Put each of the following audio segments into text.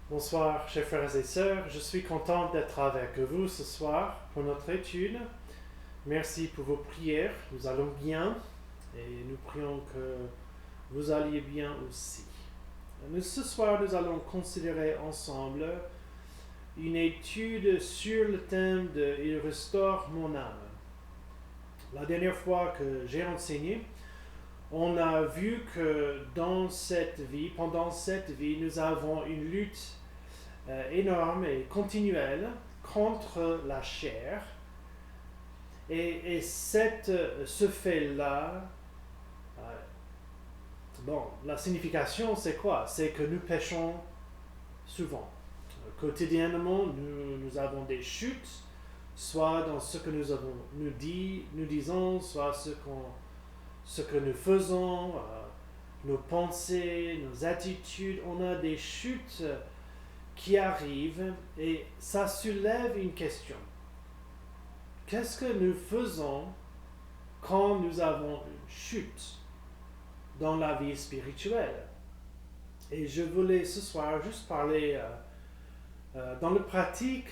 Bonsoir, chers frères et sœurs. Je suis content d'être avec vous ce soir pour notre étude. Merci pour vos prières. Nous allons bien et nous prions que vous alliez bien aussi. Ce soir, nous allons considérer ensemble une étude sur le thème de « Il restaure mon âme ». La dernière fois que j'ai enseigné, on a vu que dans cette vie, pendant cette vie, nous avons une lutte énorme et continuelle contre la chair. Et ce fait-là, la signification c'est quoi? C'est que nous péchons souvent. Quotidiennement, nous avons des chutes, soit dans ce que nous disons, soit ce que nous faisons, nos pensées, nos attitudes. On a des chutes qui arrivent et ça soulève une question. Qu'est-ce que nous faisons quand nous avons une chute dans la vie spirituelle? Et je voulais ce soir juste parler dans le pratique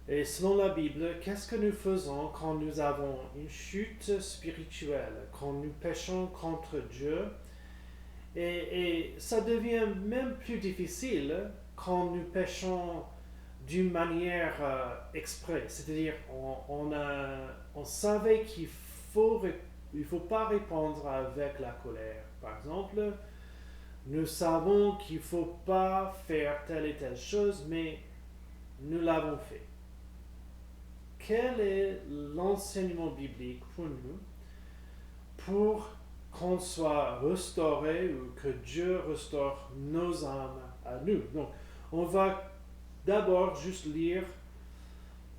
et selon la Bible, qu'est-ce que nous faisons quand nous avons une chute spirituelle, quand nous péchons contre Dieu? Et ça devient même plus difficile quand nous péchons d'une manière exprès. C'est-à-dire, on savait qu'il faut pas répondre avec la colère. Par exemple, nous savons qu'il ne faut pas faire telle et telle chose, mais nous l'avons fait. Quel est l'enseignement biblique pour nous pour qu'on soit restauré ou que Dieu restaure nos âmes à nous? Donc, on va d'abord juste lire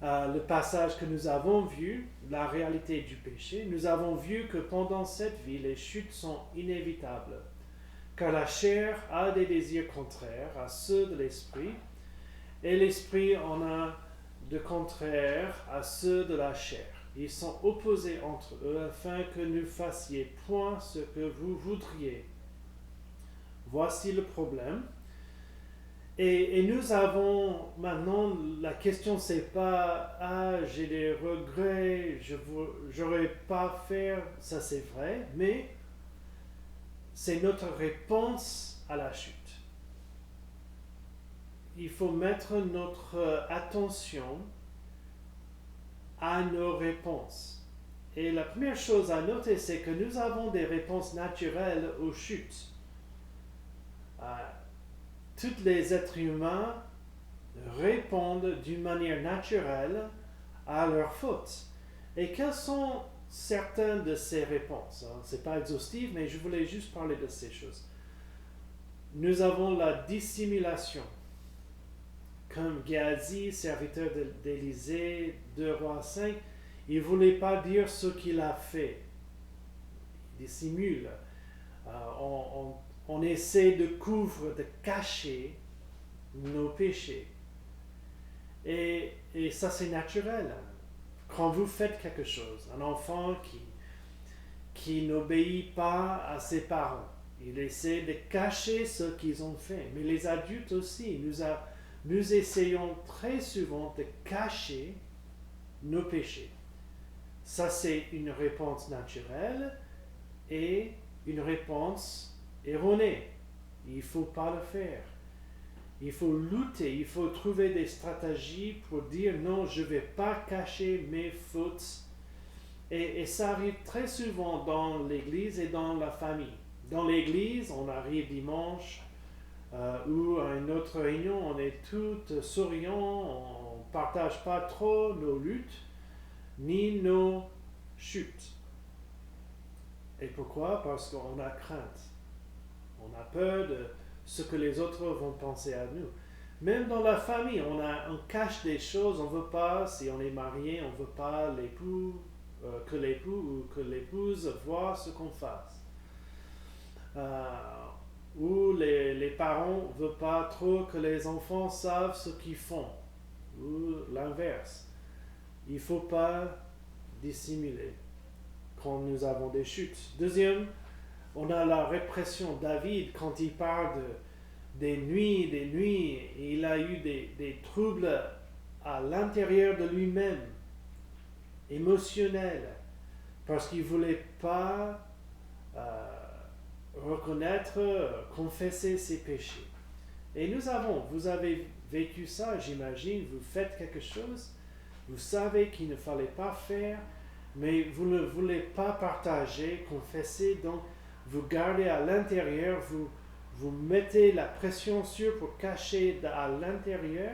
le passage que nous avons vu, la réalité du péché. Nous avons vu que pendant cette vie, les chutes sont inévitables, car la chair a des désirs contraires à ceux de l'esprit, et l'esprit en a de contraires à ceux de la chair. Ils sont opposés entre eux afin que ne fassiez point ce que vous voudriez. Voici le problème. Et nous avons maintenant, la question c'est pas j'ai des regrets, j'aurais pas faire, ça c'est vrai, mais c'est notre réponse à la chute. Il faut mettre notre attention à nos réponses. Et la première chose à noter, c'est que nous avons des réponses naturelles aux chutes. Tous les êtres humains répondent d'une manière naturelle à leurs fautes. Et quelles sont certaines de ces réponses? Ce n'est pas exhaustif, mais je voulais juste parler de ces choses. Nous avons la dissimulation. Comme Géasi, serviteur d'Élisée, 2 Rois 5, il ne voulait pas dire ce qu'il a fait. Il dissimule. On essaie de couvrir, de cacher nos péchés. Et ça, c'est naturel. Quand vous faites quelque chose, un enfant qui n'obéit pas à ses parents, il essaie de cacher ce qu'ils ont fait. Mais les adultes aussi, nous essayons très souvent de cacher nos péchés. Ça, c'est une réponse naturelle et une réponse erronée. Il ne faut pas le faire. Il faut lutter, il faut trouver des stratégies pour dire non, je ne vais pas cacher mes fautes. Et ça arrive très souvent dans l'église et dans la famille. Dans l'église, on arrive dimanche ou à une autre réunion, on est tous souriants, on ne partage pas trop nos luttes ni nos chutes. Et pourquoi? Parce qu'on a crainte. On a peur de ce que les autres vont penser à nous. Même dans la famille, on cache des choses, on ne veut pas, si on est marié, on ne veut pas que l'époux ou que l'épouse voient ce qu'on fasse. Ou les parents ne veulent pas trop que les enfants savent ce qu'ils font. Ou l'inverse. Il ne faut pas dissimuler quand nous avons des chutes. Deuxième, on a la répression. David, quand il parle des nuits, et il a eu des troubles à l'intérieur de lui-même, émotionnels, parce qu'il ne voulait pas reconnaître, confesser ses péchés. Et vous avez vécu ça, j'imagine, vous faites quelque chose, vous savez qu'il ne fallait pas faire, mais vous ne voulez pas partager, confesser, donc vous gardez à l'intérieur, vous mettez la pression sur pour cacher à l'intérieur,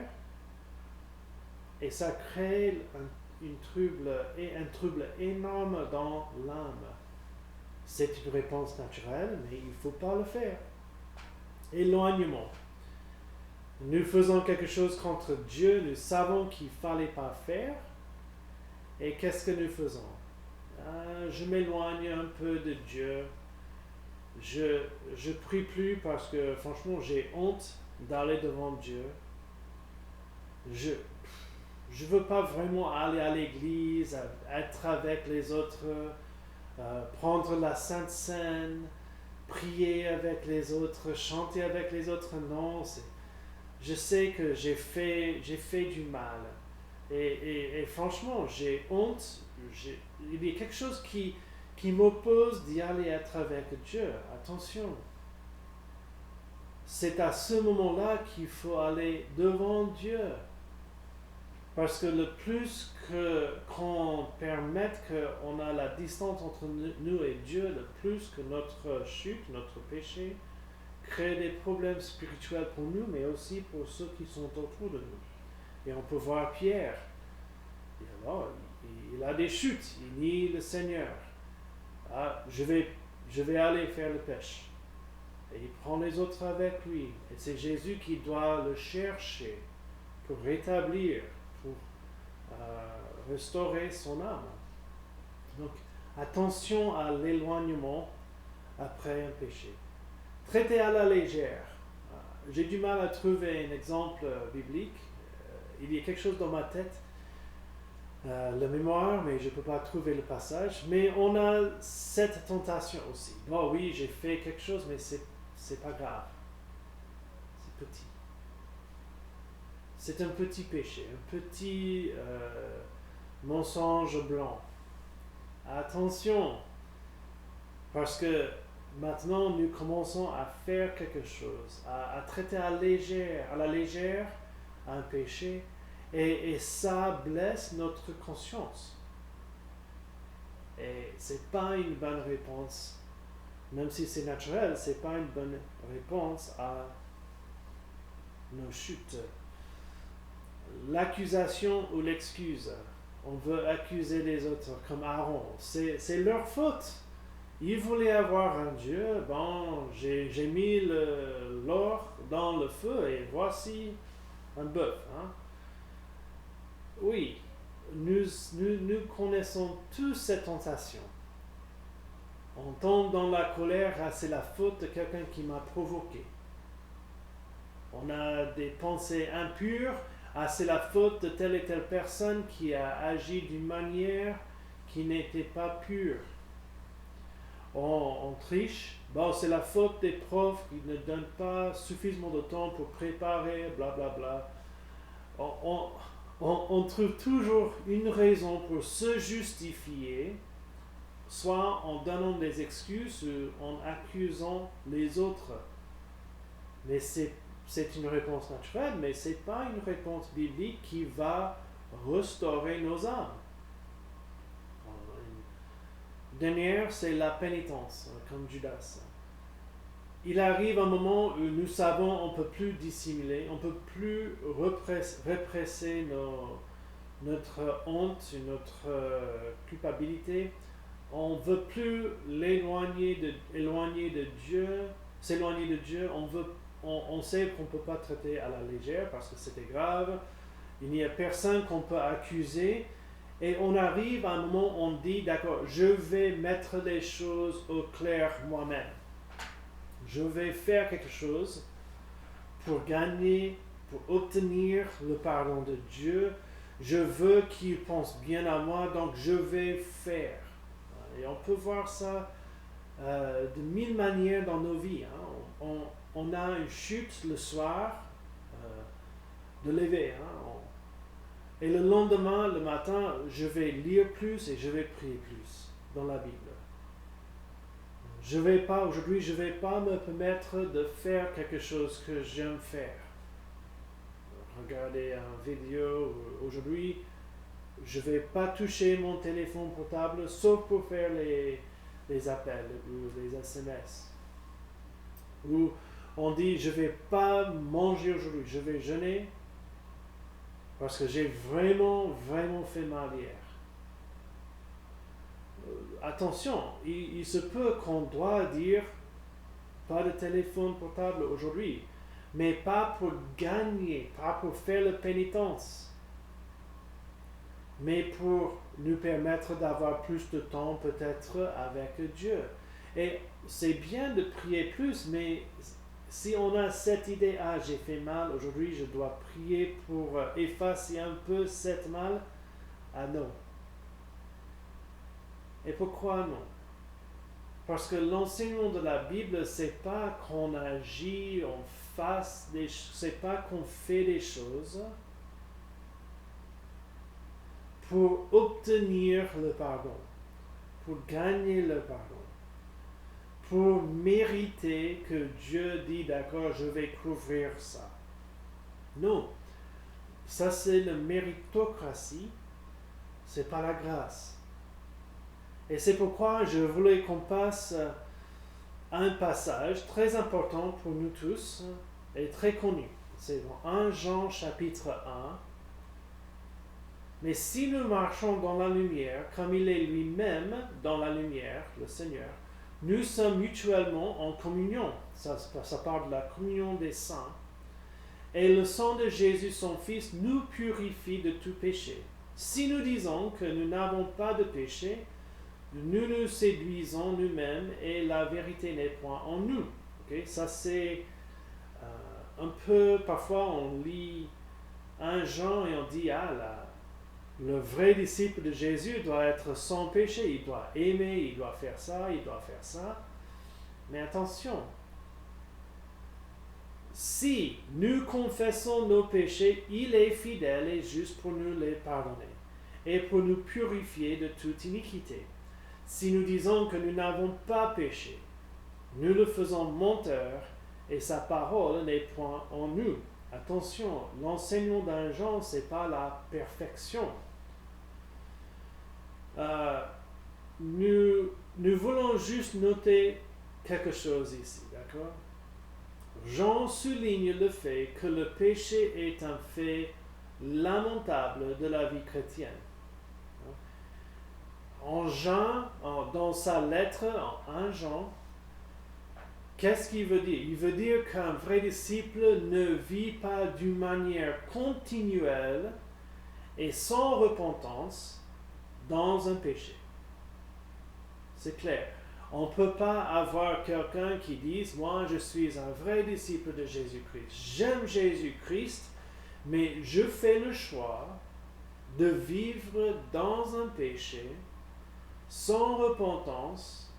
et ça crée un trouble énorme dans l'âme. C'est une réponse naturelle, mais il ne faut pas le faire. Éloignement. Nous faisons quelque chose contre Dieu, nous savons qu'il ne fallait pas faire, et qu'est-ce que nous faisons? Je m'éloigne un peu de Dieu, je prie plus parce que franchement j'ai honte d'aller devant Dieu, je veux pas vraiment aller à l'église, être avec les autres, prendre la Sainte Seine, prier avec les autres, chanter avec les autres. Non, je sais que j'ai fait du mal. Et franchement, j'ai honte. Il y a quelque chose qui m'oppose d'y aller être avec Dieu. Attention. C'est à ce moment-là qu'il faut aller devant Dieu. Parce que le plus qu'on permette qu'on a la distance entre nous et Dieu, le plus que notre chute, notre péché, crée des problèmes spirituels pour nous, mais aussi pour ceux qui sont autour de nous. Et on peut voir Pierre. Et alors, il a des chutes, il nie le Seigneur. Je vais aller faire le pêche. Et il prend les autres avec lui. Et c'est Jésus qui doit le chercher pour rétablir, pour restaurer son âme. Donc, attention à l'éloignement après un péché. Traiter à la légère. J'ai du mal à trouver un exemple biblique. Il y a quelque chose dans ma tête, la mémoire, mais je ne peux pas trouver le passage. Mais on a cette tentation aussi. Oh oui, j'ai fait quelque chose, mais c'est pas grave. C'est petit. C'est un petit péché, un petit mensonge blanc. Attention, parce que maintenant nous commençons à faire quelque chose, à traiter à la légère un péché, et ça blesse notre conscience. Et c'est pas une bonne réponse, même si c'est naturel, c'est pas une bonne réponse à nos chutes. L'accusation ou l'excuse. On veut accuser les autres comme Aaron. C'est leur faute. Ils voulaient avoir un Dieu. Bon, j'ai mis l'or dans le feu et voici un bœuf. Hein? Oui, nous connaissons tous cette tentation. On tombe dans la colère, c'est la faute de quelqu'un qui m'a provoqué. On a des pensées impures, c'est la faute de telle et telle personne qui a agi d'une manière qui n'était pas pure. On triche, c'est la faute des profs qui ne donnent pas suffisamment de temps pour préparer, blablabla. On trouve toujours une raison pour se justifier, soit en donnant des excuses ou en accusant les autres. Mais c'est une réponse naturelle, mais ce n'est pas une réponse biblique qui va restaurer nos âmes. Dernière, c'est la pénitence, comme Judas. Il arrive un moment où nous savons on ne peut plus dissimuler, on ne peut plus répresser notre honte, notre culpabilité. On ne veut plus s'éloigner de Dieu. On sait qu'on ne peut pas traiter à la légère parce que c'était grave. Il n'y a personne qu'on peut accuser. Et on arrive à un moment où on dit, d'accord, je vais mettre les choses au clair moi-même. Je vais faire quelque chose pour gagner, pour obtenir le pardon de Dieu. Je veux qu'il pense bien à moi, donc je vais faire. Et on peut voir ça de mille manières dans nos vies. Hein. on a une chute le soir, de lever. Et le lendemain, le matin, je vais lire plus et je vais prier plus dans la Bible. Aujourd'hui, je ne vais pas me permettre de faire quelque chose que j'aime faire. Regarder une vidéo. Aujourd'hui, je ne vais pas toucher mon téléphone portable sauf pour faire les appels ou les SMS. Ou on dit, je ne vais pas manger aujourd'hui, je vais jeûner parce que j'ai vraiment, vraiment fait mal hier. Attention, il se peut qu'on doit dire pas de téléphone portable aujourd'hui, mais pas pour gagner, pas pour faire la pénitence, mais pour nous permettre d'avoir plus de temps peut-être avec Dieu. Et c'est bien de prier plus, mais si on a cette idée, j'ai fait mal aujourd'hui, je dois prier pour effacer un peu cette mal, non. Et pourquoi non? Parce que l'enseignement de la Bible, c'est pas qu'on agit, c'est pas qu'on fait des choses pour obtenir le pardon, pour gagner le pardon, pour mériter que Dieu dit, d'accord, je vais couvrir ça. Non, ça c'est la méritocratie, c'est pas la grâce. Et c'est pourquoi je voulais qu'on passe à un passage très important pour nous tous et très connu. C'est dans 1 Jean chapitre 1. Mais si nous marchons dans la lumière, comme il est lui-même dans la lumière, le Seigneur, nous sommes mutuellement en communion. Ça parle de la communion des saints. Et le sang de Jésus, son Fils, nous purifie de tout péché. Si nous disons que nous n'avons pas de péché, nous nous séduisons nous-mêmes et la vérité n'est point en nous. Okay? Ça c'est un peu, parfois on lit 1 Jean et on dit, le vrai disciple de Jésus doit être sans péché, il doit aimer, il doit faire ça, il doit faire ça. Mais attention, si nous confessons nos péchés, il est fidèle et juste pour nous les pardonner et pour nous purifier de toute iniquité. Si nous disons que nous n'avons pas péché, nous le faisons menteur et sa parole n'est point en nous. Attention, l'enseignement d'un Jean, ce n'est pas la perfection. Nous voulons juste noter quelque chose ici, d'accord? Jean souligne le fait que le péché est un fait lamentable de la vie chrétienne. En Jean, dans sa lettre, en 1 Jean, qu'est-ce qu'il veut dire? Il veut dire qu'un vrai disciple ne vit pas d'une manière continuelle et sans repentance dans un péché. C'est clair. On ne peut pas avoir quelqu'un qui dise, moi je suis un vrai disciple de Jésus-Christ. J'aime Jésus-Christ, mais je fais le choix de vivre dans un péché sans repentance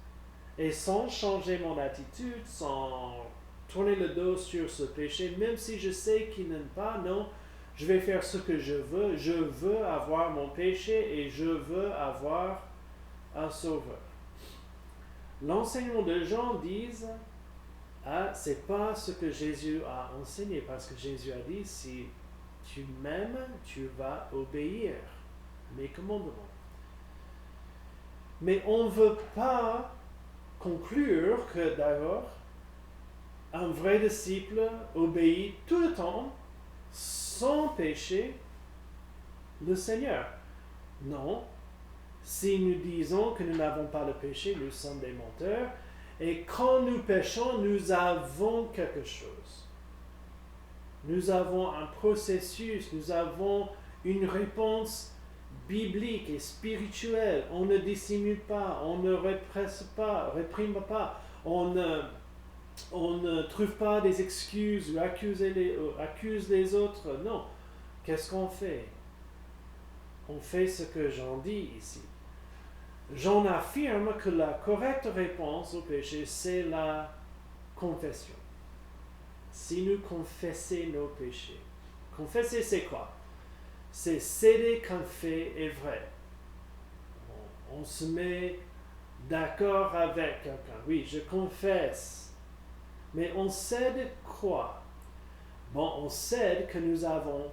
et sans changer mon attitude, sans tourner le dos sur ce péché, même si je sais qu'il n'aime pas, non, je vais faire ce que je veux avoir mon péché et je veux avoir un sauveur. L'enseignement de Jean dit, c'est pas ce que Jésus a enseigné, parce que Jésus a dit, si tu m'aimes, tu vas obéir mes commandements. Mais on ne veut pas conclure que d'abord, un vrai disciple obéit tout le temps, sans péché, le Seigneur. Non. Si nous disons que nous n'avons pas de péché, nous sommes des menteurs. Et quand nous péchons, nous avons quelque chose. Nous avons un processus, nous avons une réponse biblique et spirituelle. On ne dissimule pas, on ne réprime pas, on ne trouve pas des excuses ou accuse les autres. Non. Qu'est-ce qu'on fait? On fait ce que Jean dit ici. Jean affirme que la correcte réponse au péché, c'est la confession. si nous confessons nos péchés. Confesser, c'est quoi? C'est céder qu'un fait est vrai. On se met d'accord avec quelqu'un. Oui, je confesse. Mais on cède quoi? Bon, on cède que nous avons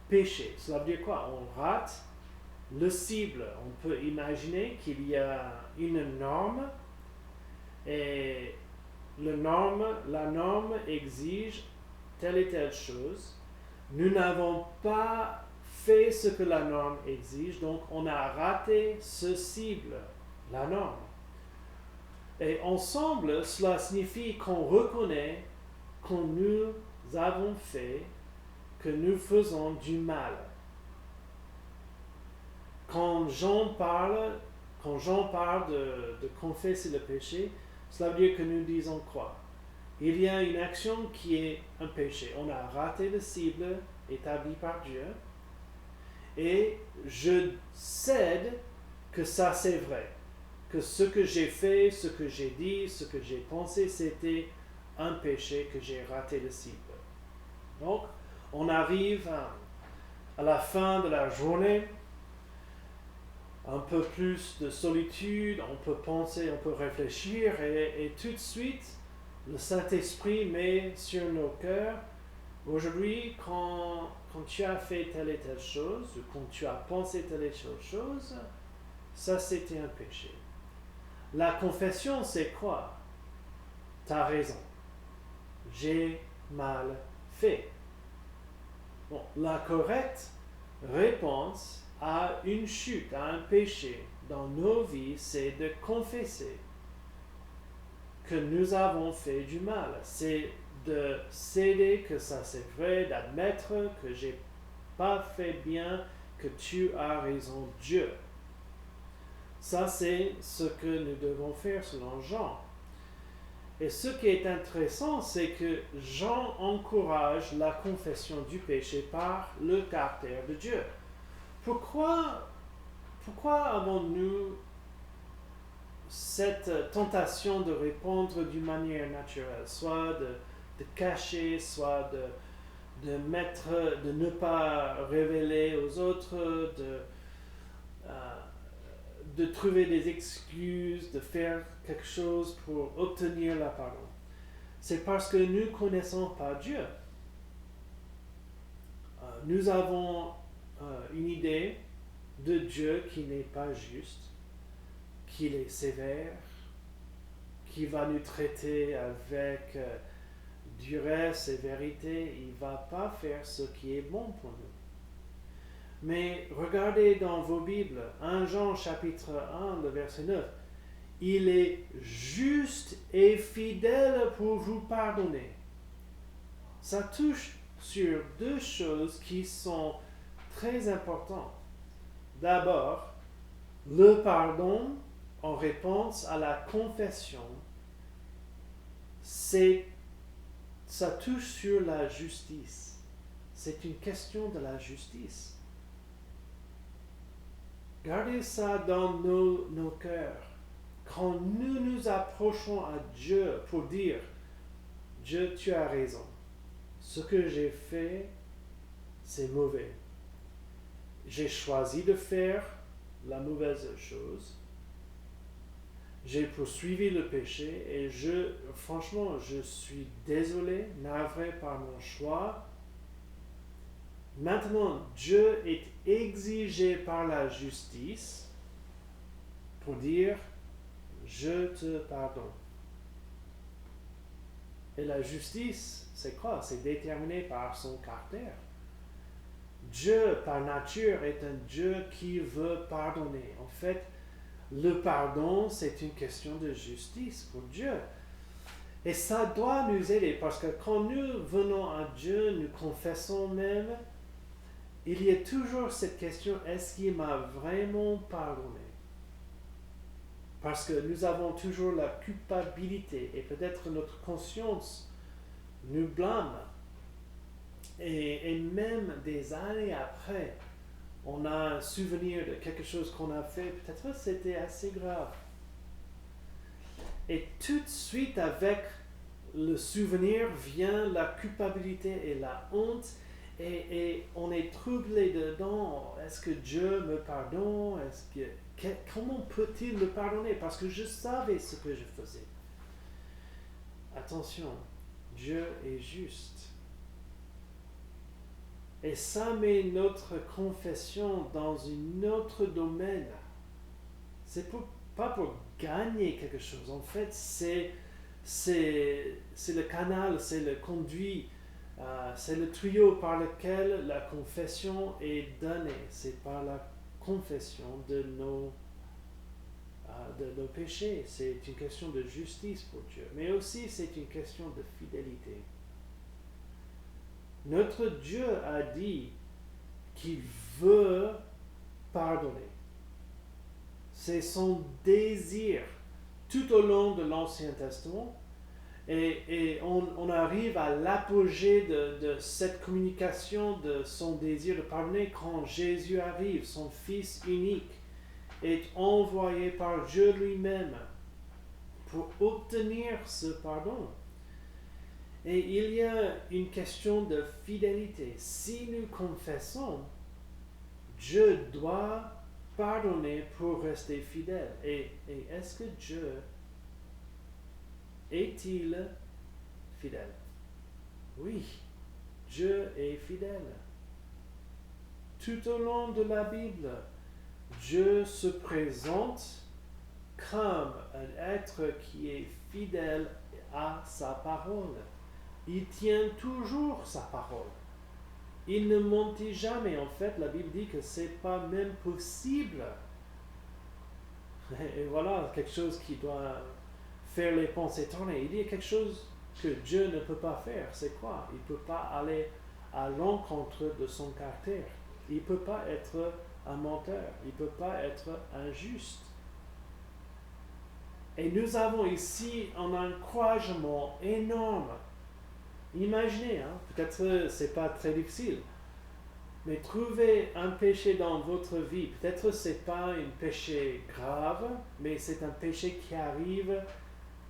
péché. Cela veut dire quoi? On rate le cible. On peut imaginer qu'il y a une norme et la norme exige telle et telle chose. Nous n'avons pas fait ce que la norme exige, donc on a raté ce cible, la norme. Et ensemble, cela signifie qu'on reconnaît que nous avons fait, que nous faisons du mal. Quand Jean parle de confesser le péché, cela veut dire que nous disons quoi? Il y a une action qui est un péché. On a raté la cible établie par Dieu. Et je cède que ça c'est vrai. Que ce que j'ai fait, ce que j'ai dit, ce que j'ai pensé, c'était un péché, que j'ai raté la cible. Donc, on arrive à la fin de la journée, un peu plus de solitude, on peut penser, on peut réfléchir, et tout de suite, le Saint-Esprit met sur nos cœurs, aujourd'hui, quand tu as fait telle et telle chose, ou quand tu as pensé telle et telle chose, ça c'était un péché. La confession, c'est quoi? T'as raison. J'ai mal fait. Bon, la correcte réponse à une chute, à un péché dans nos vies, c'est de confesser que nous avons fait du mal. C'est de céder que ça c'est vrai, d'admettre que j'ai pas fait bien, que tu as raison, Dieu. Ça, c'est ce que nous devons faire selon Jean. Et ce qui est intéressant, c'est que Jean encourage la confession du péché par le caractère de Dieu. Pourquoi avons-nous cette tentation de répondre d'une manière naturelle, soit de cacher, soit de ne pas révéler aux autres, de trouver des excuses, de faire quelque chose pour obtenir la pardon? C'est parce que nous ne connaissons pas Dieu. Nous avons une idée de Dieu qui n'est pas juste, qu'il est sévère, qui va nous traiter avec duresse et vérité. Il ne va pas faire ce qui est bon pour nous. Mais regardez dans vos Bibles, 1 Jean chapitre 1, le verset 9. Il est juste et fidèle pour vous pardonner. Ça touche sur deux choses qui sont très importantes. D'abord, le pardon en réponse à la confession, ça touche sur la justice. C'est une question de la justice. Gardez ça dans nos cœurs. Quand nous nous approchons à Dieu pour dire, Dieu, tu as raison. Ce que j'ai fait, c'est mauvais. J'ai choisi de faire la mauvaise chose. J'ai poursuivi le péché et franchement, je suis désolé, navré par mon choix. Maintenant, Dieu est exigé par la justice pour dire, je te pardonne. Et la justice, c'est quoi? C'est déterminé par son caractère. Dieu, par nature, est un Dieu qui veut pardonner. En fait, le pardon, c'est une question de justice pour Dieu. Et ça doit nous aider parce que quand nous venons à Dieu, nous confessons même, il y a toujours cette question, est-ce qu'il m'a vraiment pardonné? Parce que nous avons toujours la culpabilité et peut-être notre conscience nous blâme. Et même des années après, on a un souvenir de quelque chose qu'on a fait, peut-être c'était assez grave. Et tout de suite avec le souvenir vient la culpabilité et la honte, et on est troublé dedans. Est-ce que Dieu me pardonne? Comment peut-il me pardonner? Parce que je savais ce que je faisais. Attention, Dieu est juste. Et ça met notre confession dans un autre domaine. Pas pour gagner quelque chose. En fait, c'est le canal, c'est le conduit, c'est le tuyau par lequel la confession est donnée. C'est par la confession de nos péchés. C'est une question de justice pour Dieu. Mais aussi, c'est une question de fidélité. Notre Dieu a dit qu'il veut pardonner. C'est son désir tout au long de l'Ancien Testament. Et on arrive à l'apogée de cette communication de son désir de pardonner quand Jésus arrive, son Fils unique, est envoyé par Dieu lui-même pour obtenir ce pardon. Et il y a une question de fidélité. Si nous confessons, Dieu doit pardonner pour rester fidèle. Et est-ce que Dieu est-il fidèle? Oui, Dieu est fidèle. Tout au long de la Bible, Dieu se présente comme un être qui est fidèle à sa parole. Il tient toujours sa parole. Il ne mentit jamais. En fait, la Bible dit que c'est pas même possible. Et voilà quelque chose qui doit faire les pensées tourner. Il y a quelque chose que Dieu ne peut pas faire. C'est quoi? Il ne peut pas aller à l'encontre de son caractère. Il ne peut pas être un menteur. Il ne peut pas être injuste. Et nous avons ici un encouragement énorme. Imaginez, peut-être c'est pas très difficile, mais trouvez un péché dans votre vie. Peut-être c'est pas un péché grave, mais c'est un péché qui arrive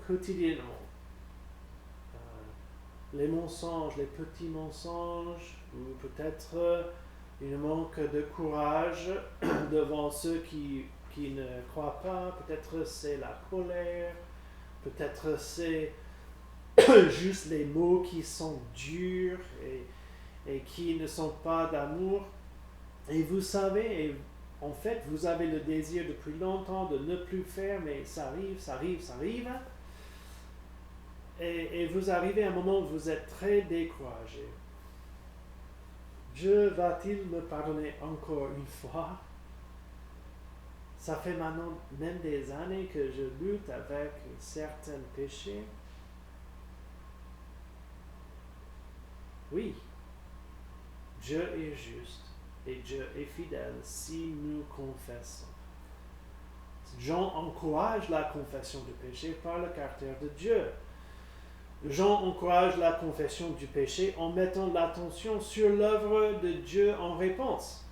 quotidiennement. Les mensonges, les petits mensonges, ou peut-être une manque de courage devant ceux qui ne croient pas. Peut-être c'est la colère, peut-être c'est juste les mots qui sont durs et qui ne sont pas d'amour. Et vous savez, en fait, vous avez le désir depuis longtemps de ne plus faire, mais ça arrive. Et vous arrivez à un moment où vous êtes très découragé. Dieu va-t-il me pardonner encore une fois? Ça fait maintenant même des années que je lutte avec certains péchés. Oui, Dieu est juste et Dieu est fidèle si nous confessons. Jean encourage la confession du péché par le caractère de Dieu. Jean encourage la confession du péché en mettant l'attention sur l'œuvre de Dieu en réponse.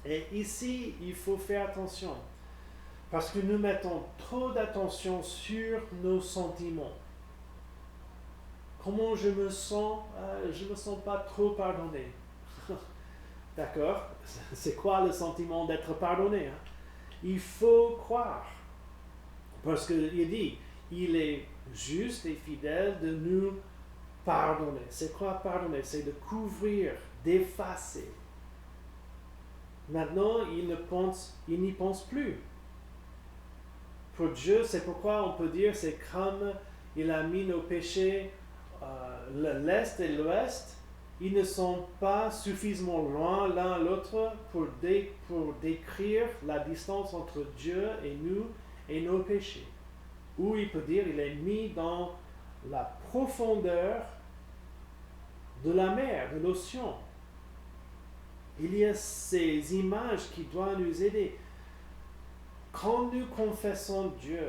Et ici, il faut faire attention, parce que nous mettons trop d'attention sur nos sentiments. Comment je me sens? Je ne me sens pas trop pardonné. D'accord? C'est quoi le sentiment d'être pardonné? Il faut croire. Parce qu'il dit, il est juste et fidèle de nous pardonner. C'est quoi pardonner? C'est de couvrir, d'effacer. Maintenant, il n'y pense plus. Pour Dieu, c'est pourquoi on peut dire, c'est comme il a mis nos péchés, l'Est et l'Ouest, ils ne sont pas suffisamment loin l'un l'autre pour décrire la distance entre Dieu et nous et nos péchés. Ou il peut dire, il est mis dans la profondeur de la mer, de l'océan. Il y a ces images qui doivent nous aider. Quand nous confessons Dieu,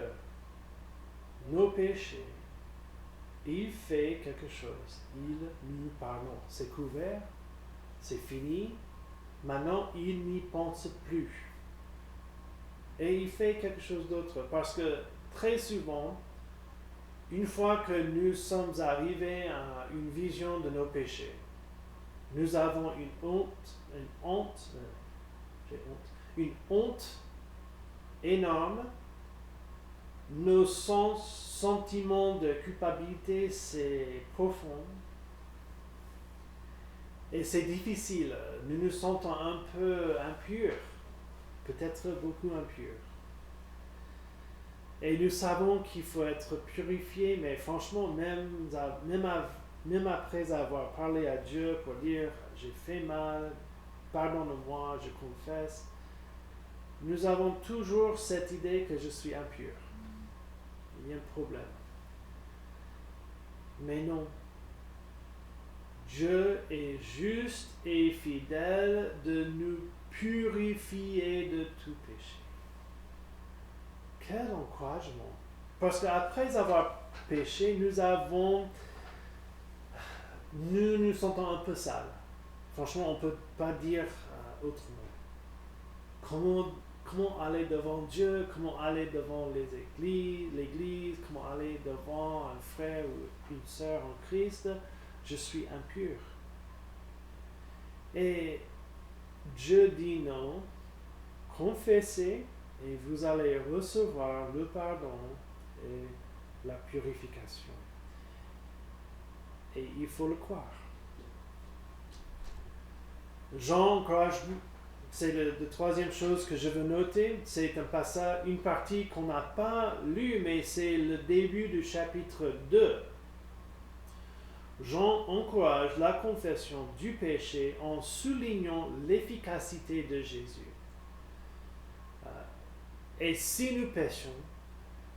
nos péchés, il fait quelque chose. Il nous pardonne. C'est couvert, c'est fini. Maintenant, il n'y pense plus. Et il fait quelque chose d'autre. Parce que très souvent, une fois que nous sommes arrivés à une vision de nos péchés, nous avons une honte énorme. Nos sentiments de culpabilité, c'est profond. Et c'est difficile. Nous nous sentons un peu impurs, peut-être beaucoup impurs. Et nous savons qu'il faut être purifié, mais franchement, même après avoir parlé à Dieu pour dire j'ai fait mal, pardonne-moi, je confesse, nous avons toujours cette idée que je suis impur. Il y a un problème. Mais non. Dieu est juste et fidèle de nous purifier de tout péché. Quel encouragement! Parce qu'après avoir péché, nous nous sentons un peu sales. Franchement, on ne peut pas dire autrement. Comment aller devant Dieu, comment aller devant l'église, comment aller devant un frère ou une sœur en Christ? Je suis impur. Et Dieu dit non, confessez et vous allez recevoir le pardon et la purification. Et il faut le croire. Jean encourage, c'est la troisième chose que je veux noter, c'est un passage, une partie qu'on n'a pas lue, mais c'est le début du chapitre 2. Jean encourage la confession du péché en soulignant l'efficacité de Jésus. Et si nous péchons,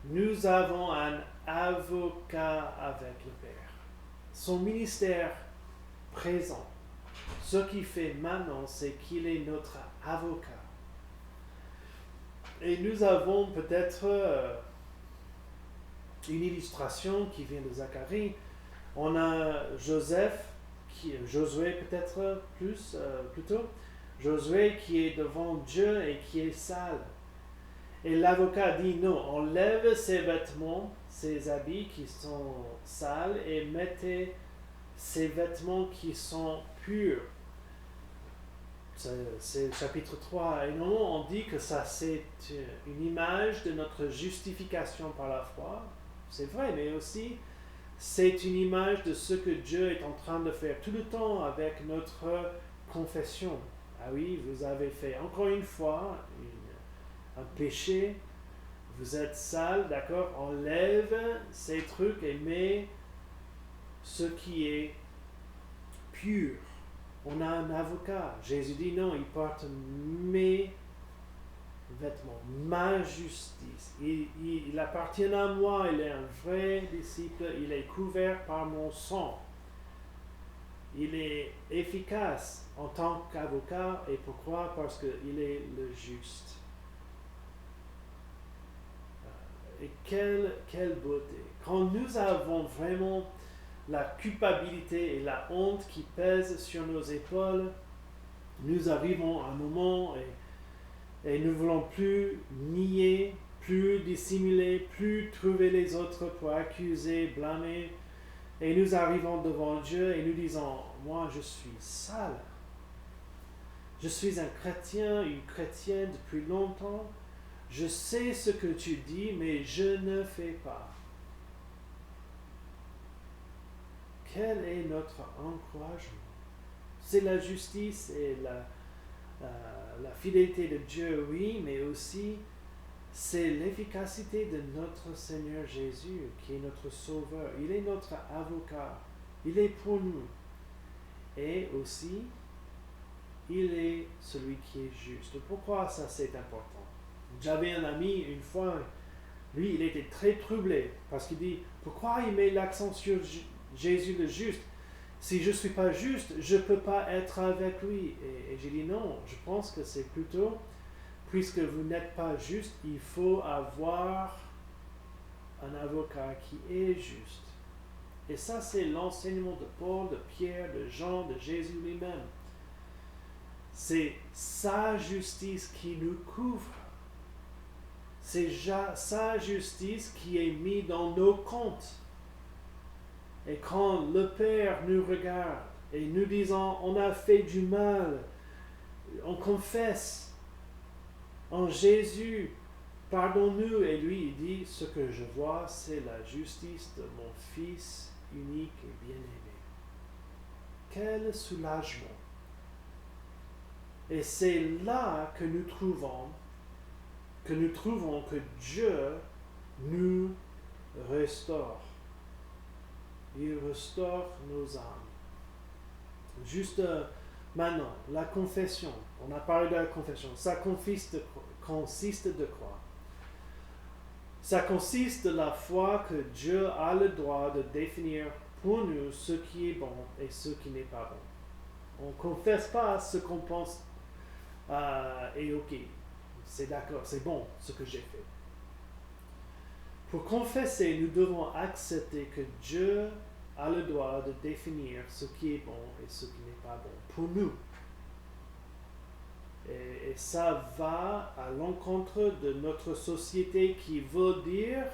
nous avons un avocat avec le Père. Son ministère présent. Ce qu'il fait maintenant, c'est qu'il est notre avocat. Et nous avons peut-être une illustration qui vient de Zacharie. On a Josué peut-être plutôt, Josué qui est devant Dieu et qui est sale. Et l'avocat dit non, enlève ses vêtements, ses habits qui sont sales et mettez ses vêtements qui sont purs. C'est le chapitre 3. Et non, on dit que ça c'est une image de notre justification par la foi. C'est vrai, mais aussi c'est une image de ce que Dieu est en train de faire tout le temps avec notre confession. Ah oui, vous avez fait encore une fois un péché, vous êtes sale, d'accord, enlève ces trucs et mets ce qui est pur. On a un avocat. Jésus dit non, il porte mes vêtements, ma justice. Il appartient à moi, il est un vrai disciple, il est couvert par mon sang. Il est efficace en tant qu'avocat. Et pourquoi? Parce qu'il est le juste. Et quelle beauté. Quand nous avons vraiment la culpabilité et la honte qui pèsent sur nos épaules, nous arrivons à un moment et nous ne voulons plus nier, plus dissimuler, plus trouver les autres pour accuser, blâmer. Et nous arrivons devant Dieu et nous disons, moi je suis sale. Je suis un chrétien, une chrétienne depuis longtemps. Je sais ce que tu dis, mais je ne fais pas. Quel est notre encouragement? C'est la justice et la fidélité de Dieu, oui, mais aussi c'est l'efficacité de notre Seigneur Jésus qui est notre Sauveur. Il est notre avocat. Il est pour nous. Et aussi, il est celui qui est juste. Pourquoi ça c'est important? J'avais un ami une fois, lui il était très troublé parce qu'il dit, pourquoi il met l'accent sur Jésus le juste? Si je ne suis pas juste, je ne peux pas être avec lui. Et j'ai dit non, je pense que c'est plutôt, puisque vous n'êtes pas juste, il faut avoir un avocat qui est juste. Et ça, c'est l'enseignement de Paul, de Pierre, de Jean, de Jésus lui-même. C'est sa justice qui nous couvre. C'est sa justice qui est mise dans nos comptes. Et quand le Père nous regarde et nous disons, on a fait du mal, on confesse en Jésus, pardonne-nous. Et lui, il dit, ce que je vois, c'est la justice de mon Fils unique et bien-aimé. Quel soulagement! Et c'est là que nous trouvons que Dieu nous restaure. Il restaure nos âmes. Juste maintenant, la confession. On a parlé de la confession. Ça consiste de quoi? Ça consiste de la foi que Dieu a le droit de définir pour nous ce qui est bon et ce qui n'est pas bon. On ne confesse pas ce qu'on pense et ok, c'est d'accord, c'est bon ce que j'ai fait. Pour confesser, nous devons accepter que Dieu a le droit de définir ce qui est bon et ce qui n'est pas bon pour nous. Et ça va à l'encontre de notre société qui veut dire,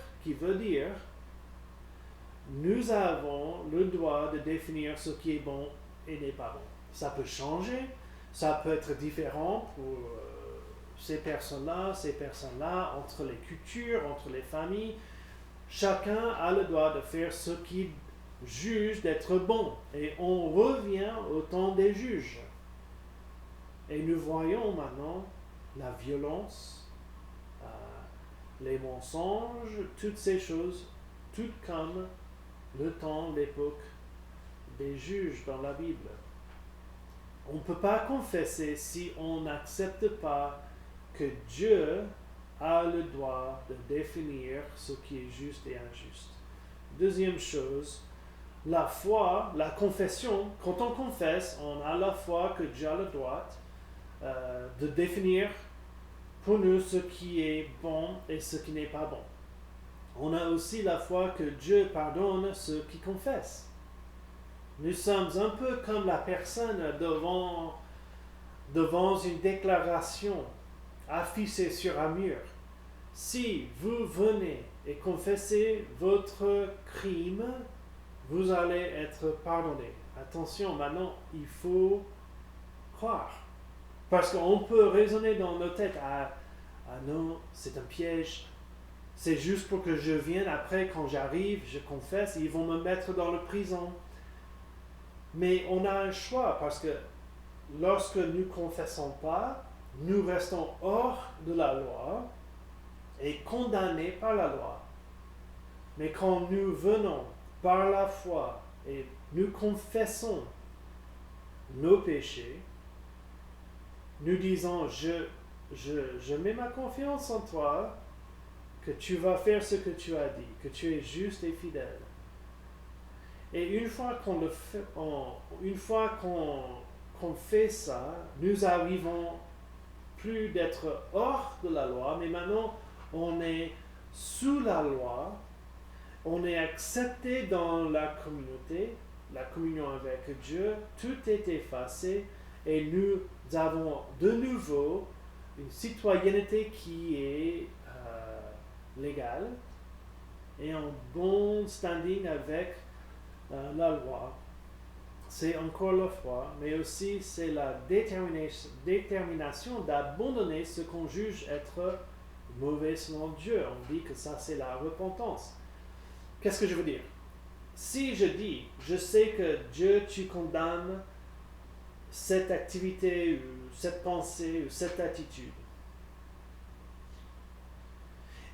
nous avons le droit de définir ce qui est bon et n'est pas bon. Ça peut changer, ça peut être différent pour ces personnes-là, entre les cultures, entre les familles. Chacun a le droit de faire ce qu'il juge d'être bon. Et on revient au temps des juges. Et nous voyons maintenant la violence, les mensonges, toutes ces choses, tout comme le temps, l'époque des juges dans la Bible. On ne peut pas confesser si on n'accepte pas que Dieu a le droit de définir ce qui est juste et injuste. Deuxième chose, la foi, la confession. Quand on confesse, on a la foi que Dieu a le droit de définir pour nous ce qui est bon et ce qui n'est pas bon. On a aussi la foi que Dieu pardonne ceux qui confessent. Nous sommes un peu comme la personne devant une déclaration affichée sur un mur. Si vous venez et confessez votre crime, vous allez être pardonné. Attention, maintenant, il faut croire. Parce qu'on peut raisonner dans nos têtes, ah non, c'est un piège. C'est juste pour que je vienne après, quand j'arrive, je confesse, ils vont me mettre dans la prison. Mais on a un choix, parce que lorsque nous ne confessons pas, nous restons hors de la loi et condamnés par la loi. Mais quand nous venons par la foi et nous confessons nos péchés, nous disons, je mets ma confiance en toi, que tu vas faire ce que tu as dit, que tu es juste et fidèle. Et une fois qu'on fait ça, nous arrivons plus d'être hors de la loi, mais maintenant on est sous la loi, on est accepté dans la communauté, la communion avec Dieu, tout est effacé et nous avons de nouveau une citoyenneté qui est légale et en bon standing avec la loi. C'est encore la foi, mais aussi c'est la détermination d'abandonner ce qu'on juge être mauvais selon Dieu. On dit que ça c'est la repentance. Qu'est-ce que je veux dire? Si je dis, je sais que Dieu, tu condamnes cette activité, ou cette pensée, ou cette attitude,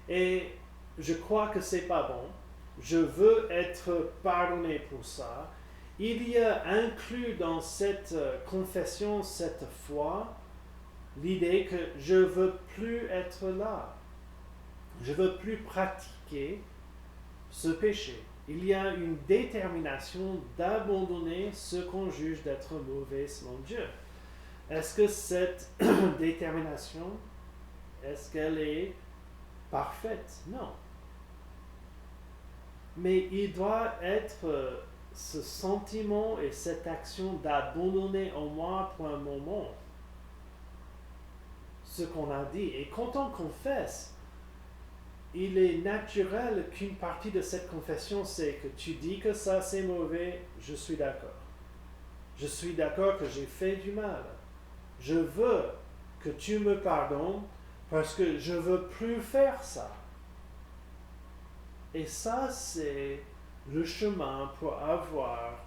et je crois que c'est pas bon, je veux être pardonné pour ça, il y a inclus dans cette confession, cette foi, l'idée que je ne veux plus être là. Je ne veux plus pratiquer ce péché. Il y a une détermination d'abandonner ce qu'on juge d'être mauvais selon Dieu. Est-ce que cette détermination, est-ce qu'elle est parfaite? Non. Mais il doit être ce sentiment et cette action d'abandonner en moi pour un moment ce qu'on a dit. Et quand on confesse, il est naturel qu'une partie de cette confession, c'est que tu dis que ça c'est mauvais, je suis d'accord. Je suis d'accord que j'ai fait du mal. Je veux que tu me pardonnes parce que je veux plus faire ça. Et ça, c'est le chemin pour avoir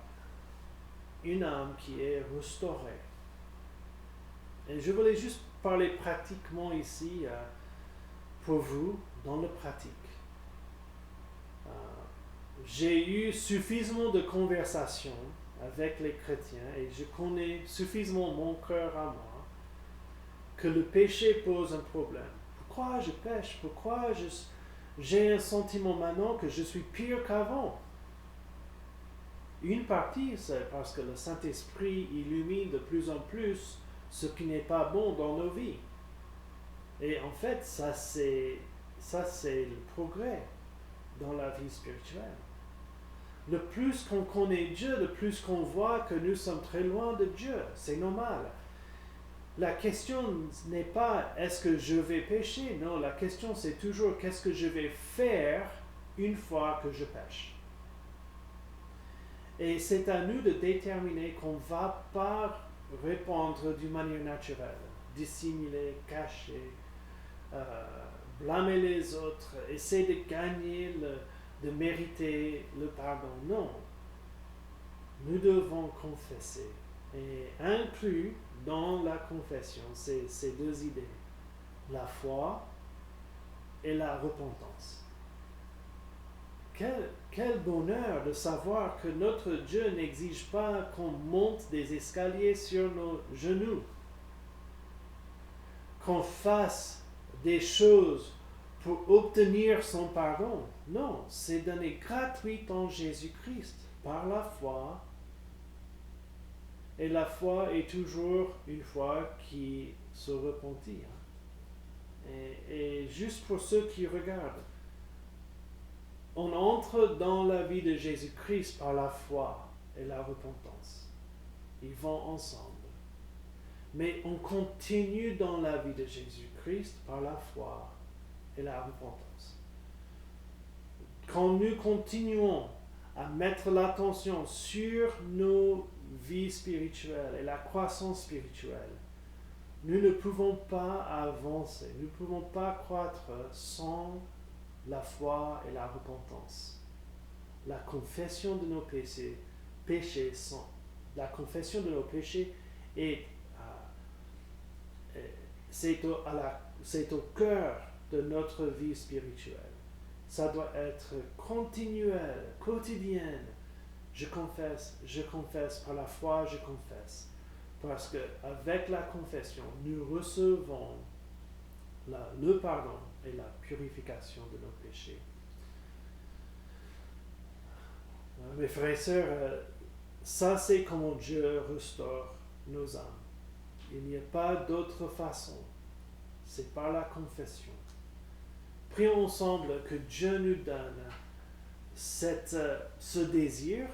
une âme qui est restaurée. Et je voulais juste parler pratiquement ici pour vous dans le pratique. J'ai eu suffisamment de conversations avec les chrétiens et je connais suffisamment mon cœur à moi que le péché pose un problème. Pourquoi je pêche? Pourquoi j'ai un sentiment maintenant que je suis pire qu'avant? Une partie, c'est parce que le Saint-Esprit illumine de plus en plus ce qui n'est pas bon dans nos vies. Et en fait, ça c'est le progrès dans la vie spirituelle. Le plus qu'on connaît Dieu, le plus qu'on voit que nous sommes très loin de Dieu. C'est normal. La question n'est pas est-ce que je vais pécher? Non, la question c'est toujours qu'est-ce que je vais faire une fois que je pêche. Et c'est à nous de déterminer qu'on ne va pas répondre d'une manière naturelle, dissimuler, cacher, blâmer les autres, essayer de gagner, de mériter le pardon. Non. Nous devons confesser. Et inclus dans la confession, ces deux idées, la foi et la repentance. Quel bonheur de savoir que notre Dieu n'exige pas qu'on monte des escaliers sur nos genoux, qu'on fasse des choses pour obtenir son pardon. Non, c'est donné gratuitement en Jésus-Christ par la foi. Et la foi est toujours une foi qui se repentit. Et juste pour ceux qui regardent, on entre dans la vie de Jésus-Christ par la foi et la repentance. Ils vont ensemble. Mais on continue dans la vie de Jésus-Christ par la foi et la repentance. Quand nous continuons à mettre l'attention sur nos vies spirituelles et la croissance spirituelle, nous ne pouvons pas avancer, nous ne pouvons pas croître sans la foi et la repentance. La confession de nos péchés la confession de nos péchés c'est au cœur de notre vie spirituelle. Ça doit être continuel, quotidienne. Je confesse, par la foi, je confesse. Parce qu'avec la confession, nous recevons le pardon et la purification de nos péchés. Mes frères et sœurs, ça c'est comment Dieu restaure nos âmes. Il n'y a pas d'autre façon. C'est par la confession. Prions ensemble que Dieu nous donne ce désir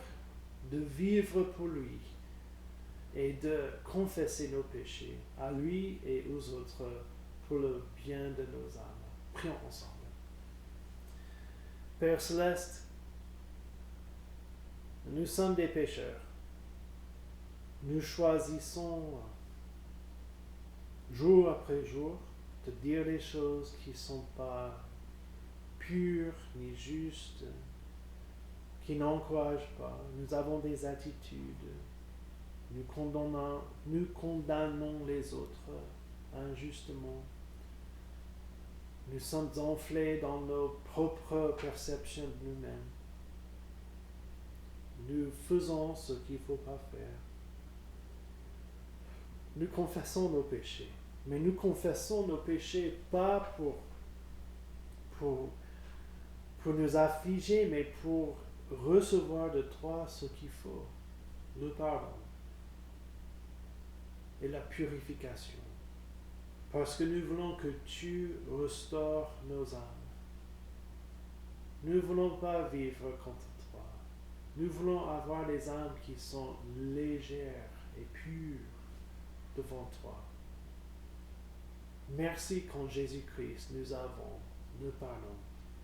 de vivre pour lui et de confesser nos péchés à lui et aux autres pour le bien de nos âmes. Prions ensemble. Père Céleste, nous sommes des pécheurs. Nous choisissons jour après jour de dire des choses qui ne sont pas pures ni justes, qui n'encouragent pas. Nous avons des attitudes. Nous condamnons les autres injustement. Nous sommes enflés dans nos propres perceptions de nous-mêmes. Nous faisons ce qu'il ne faut pas faire. Nous confessons nos péchés. Mais nous confessons nos péchés pas pour nous affliger, mais pour recevoir de toi ce qu'il faut. Le pardon et la purification. Parce que nous voulons que tu restaures nos âmes. Nous ne voulons pas vivre contre toi. Nous voulons avoir des âmes qui sont légères et pures devant toi. Merci qu'en Jésus-Christ, nous avons le pardon.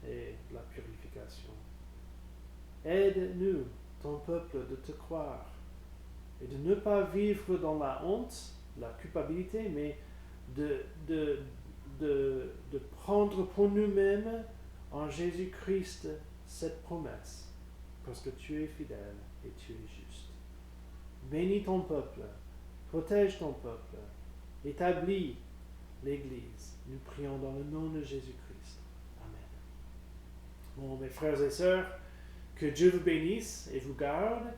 et la purification. Aide-nous, ton peuple, de te croire et de ne pas vivre dans la honte, la culpabilité, mais de prendre pour nous-mêmes en Jésus-Christ cette promesse, parce que tu es fidèle et tu es juste. Bénis ton peuple, protège ton peuple, établis l'Église. Nous prions dans le nom de Jésus-Christ. Amen. Bon, mes frères et sœurs, que Dieu vous bénisse et vous garde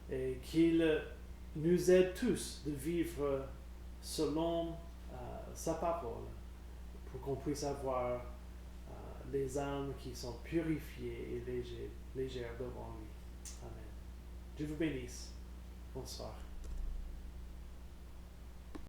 et qu'il nous aide tous de vivre selon sa parole pour qu'on puisse avoir les âmes qui sont purifiées et légères devant lui. Amen. Dieu vous bénisse. Bonsoir.